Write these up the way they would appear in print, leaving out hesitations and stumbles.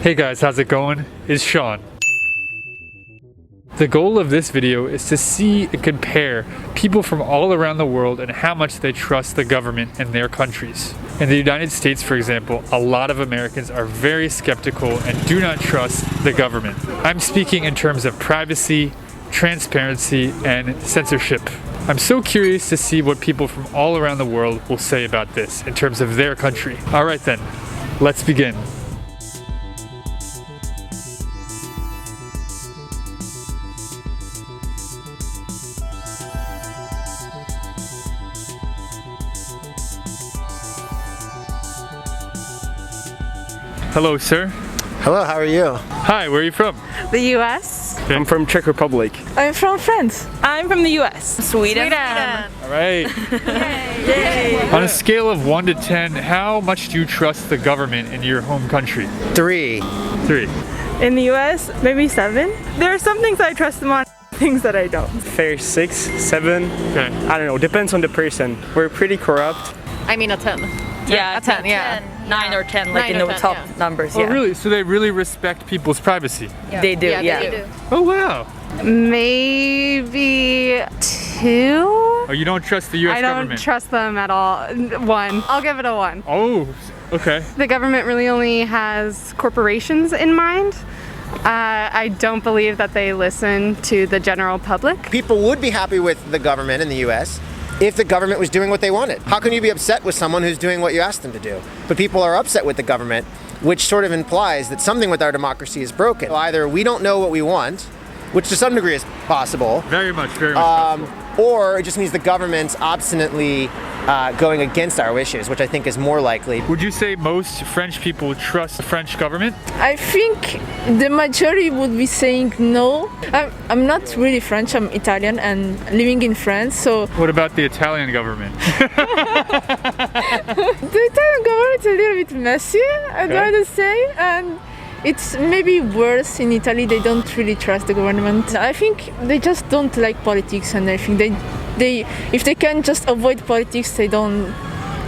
Hey guys, how's it going? It's Sean. The goal of this video is to see and compare people from all around the world and how much they trust the government in their countries. In the United States, for example, a lot of Americans are very skeptical and do not trust the government. I'm speaking in terms of privacy, transparency, and censorship. I'm so curious to see what people from all around the world will say about this in terms of their country. Alright then, let's begin. Hello, sir. Hello, how are you? Hi, where are you from? The US. Okay. I'm from Czech Republic. I'm from France. I'm from the US. Sweden. All right. Yay. On a scale of 1 to 10, how much do you trust the government in your home country? 3. 3. In the US, maybe 7. There are some things I trust them on, things that I don't. Fair 6, 7. Okay. I don't know, depends on the person. We're pretty corrupt. I mean a 10. Yeah, A 10, yeah. 9 or 10, like 9 in or the 10, top yeah. numbers. Oh, Yeah, really? So they really respect people's privacy? they do. Yeah, They do. Oh, wow. Maybe 2. Oh, you don't trust the U.S. I don't government? trust them at all. 1. I'll give it a 1. Oh, okay. The government really only has corporations in mind. I don't believe that they listen to the general public. People would be happy with the government in the US if the government was doing what they wanted. How can you be upset with someone who's doing what you asked them to do? But people are upset with the government, which sort of implies that something with our democracy is broken. So either we don't know what we want, which to some degree is possible, Very much possible. or it just means the government's obstinately going against our wishes, which I think is more likely. Would you say most French people trust the French government? I think the majority would be saying no. I'm not really French, I'm Italian and living in France, so What about the Italian government? the Italian government is a little bit messy, I'd rather say, and it's maybe worse in Italy. They don't really trust the government. I think they just don't like politics and everything. They if they can just avoid politics, they don't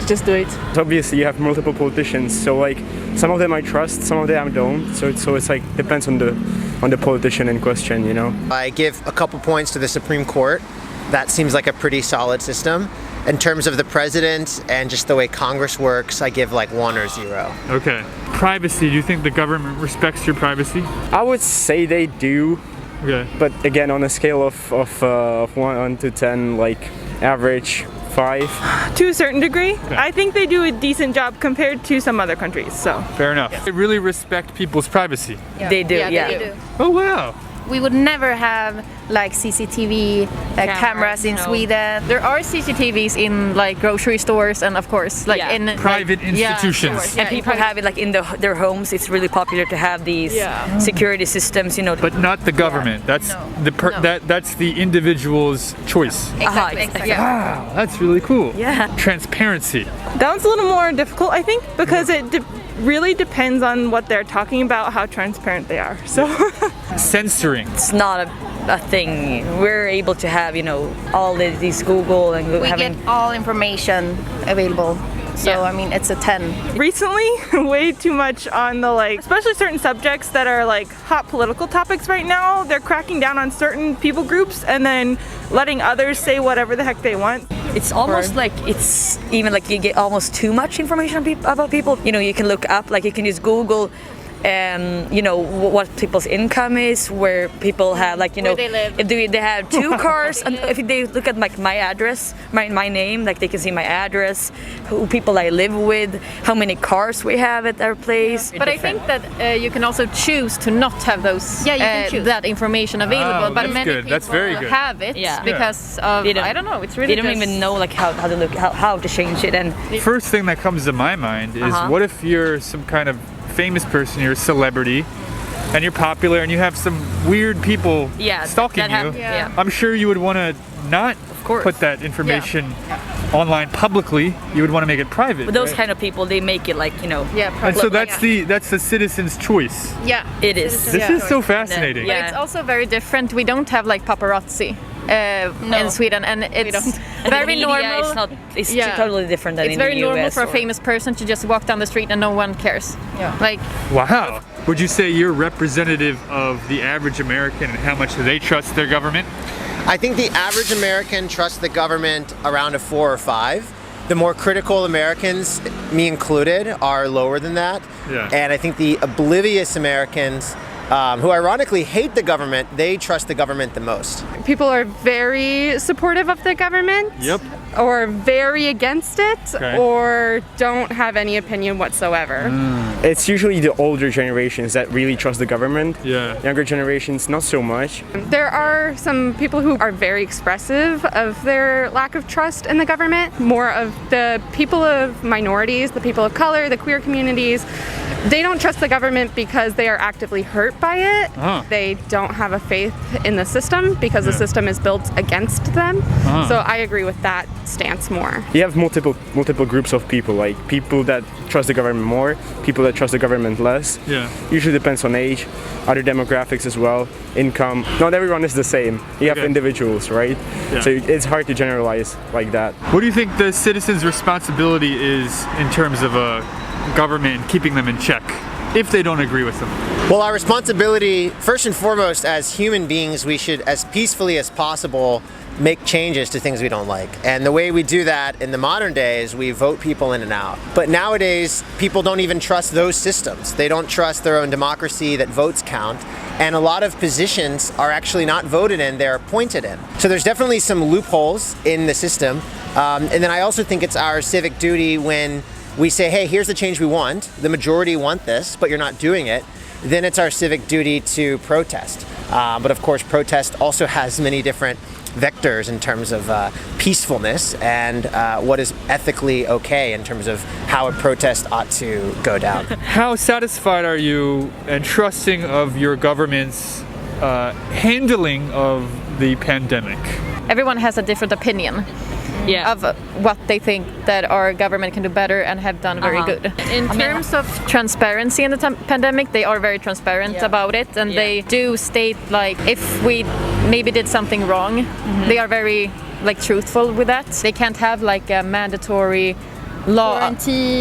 just do it. So obviously you have multiple politicians, so like some of them I trust, some of them I don't. So it's like depends on the politician in question, you know. I give a couple points to the Supreme Court. That seems like a pretty solid system. In terms of the president and just the way Congress works, I give like 1 or 0. Okay. Privacy, do you think the government respects your privacy? I would say they do, Okay. but again on a scale of 1 to 10, like average 5. To a certain degree, I think they do a decent job compared to some other countries. So Fair enough. They really respect people's privacy. they do. Yeah, They do. Oh, wow. We would never have like CCTV cameras in no. Sweden. There are CCTVs in like grocery stores and of course like Yeah. in Private institutions. stores. And people have it like in their homes. It's really popular to have these security systems, you know. But not the government. That's that's the individual's choice. Exactly. exactly. Yeah. Wow, that's really cool. Yeah. Transparency. that one's a little more difficult, I think, because it really depends on what they're talking about, how transparent they are. So Censoring. It's not a thing. We're able to have, you know, all these Google and We having. get all information available. So I mean it's a 10. recently, way too much on the like, especially certain subjects that are like hot political topics right now. They're cracking down on certain people groups and then letting others say whatever the heck they want. It's almost like it's even like you get almost too much information about people. You know, you can look up, like you can use Google, you know, what people's income is, where people have, like, you know, Where they live. if they have 2 cars, and if they look at like my address, my name, like they can see my address, who people I live with, how many cars we have at our place. But I think that you can also choose to not have those Yeah, you can choose. that information available. Oh, but that's many good. people That's very good. have it Yeah. because of They don't- I don't know. It's really They don't just, even know like how to look, how to change it, and First thing that comes to my mind is what if you're some kind of famous person, you're a celebrity, and you're popular, and you have some weird people stalking you. I'm sure you would want to not put that information online publicly. You would want to make it private. but those right? kind of people, they make it like, you know. And so that's the citizen's choice. Yeah. It is. This is so fascinating. But it's also very different. We don't have like paparazzi. in Sweden, and it's very normal. It's Yeah. totally different than It's in very the normal US for a or- famous person to just walk down the street and no one cares. Yeah. Like, Wow. Would you say you're representative of the average American and how much do they trust their government? I think the average American trusts the government around a 4 or 5. The more critical Americans, me included, are lower than that. Yeah. And I think the oblivious Americans, who ironically hate the government, they trust the government the most. People are very supportive of the government. Yep. Or very against it, Okay. or don't have any opinion whatsoever. It's usually the older generations that really trust the government. Yeah. Younger generations, not so much. There are some people who are very expressive of their lack of trust in the government. More of the people of minorities, the people of color, the queer communities, they don't trust the government because they are actively hurt by it. They don't have a faith in the system because the system is built against them. So I agree with that stance more. You have multiple groups of people, like people that trust the government more, people that trust the government less. Yeah. Usually depends on age, other demographics as well, income. Not everyone is the same. You have Okay. individuals, right? Yeah. So it's hard to generalize like that. What do you think the citizens' responsibility is in terms of a government and keeping them in check if they don't agree with them? Well, our responsibility, first and foremost, as human beings, we should, as peacefully as possible, make changes to things we don't like. And the way we do that in the modern day is we vote people in and out. But nowadays, people don't even trust those systems. They don't trust their own democracy that votes count. And a lot of positions are actually not voted in, they're appointed in. So there's definitely some loopholes in the system. And then I also think it's our civic duty when we say, hey, here's the change we want. The majority want this, but you're not doing it. Then it's our civic duty to protest. But of course, protest also has many different vectors in terms of peacefulness and what is ethically okay in terms of how a protest ought to go down. How satisfied are you and trusting of your government's handling of the pandemic? everyone has a different opinion. Of what they think that our government can do better and have done very good. In terms of transparency in the pandemic, they are very transparent about it, and they do state like if we maybe did something wrong, they are very like truthful with that. They can't have like a mandatory law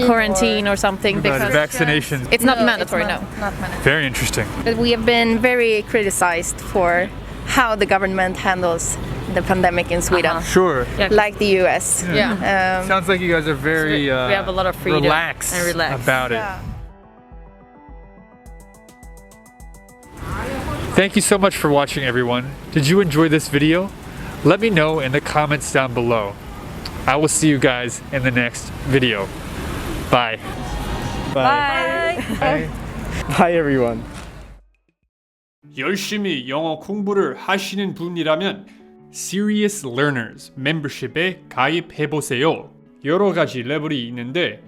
quarantine or something because vaccinations. it's not mandatory. Not mandatory. Very interesting. But we have been very criticized for how the government handles the pandemic in Sweden, Sure. like the US. Sounds like you guys are very we have a lot of freedom relaxed, and relaxed. about it. Thank you so much for watching, everyone. Did you enjoy this video? Let me know in the comments down below. I will see you guys in the next video. Bye. Bye. Bye. Bye everyone. 열심히 영어 공부를 하시는 분이라면 Serious Learners 멤버십에 가입해보세요. 여러 가지 레벨이 있는데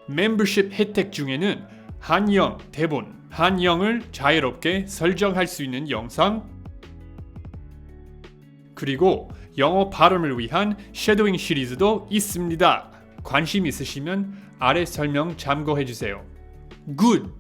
멤버십 혜택 중에는 한영, 대본, 한영을 자유롭게 설정할 수 있는 영상, 그리고 영어 발음을 위한 쉐도잉 시리즈도 있습니다. 관심 있으시면 아래 설명 참고해주세요. Good!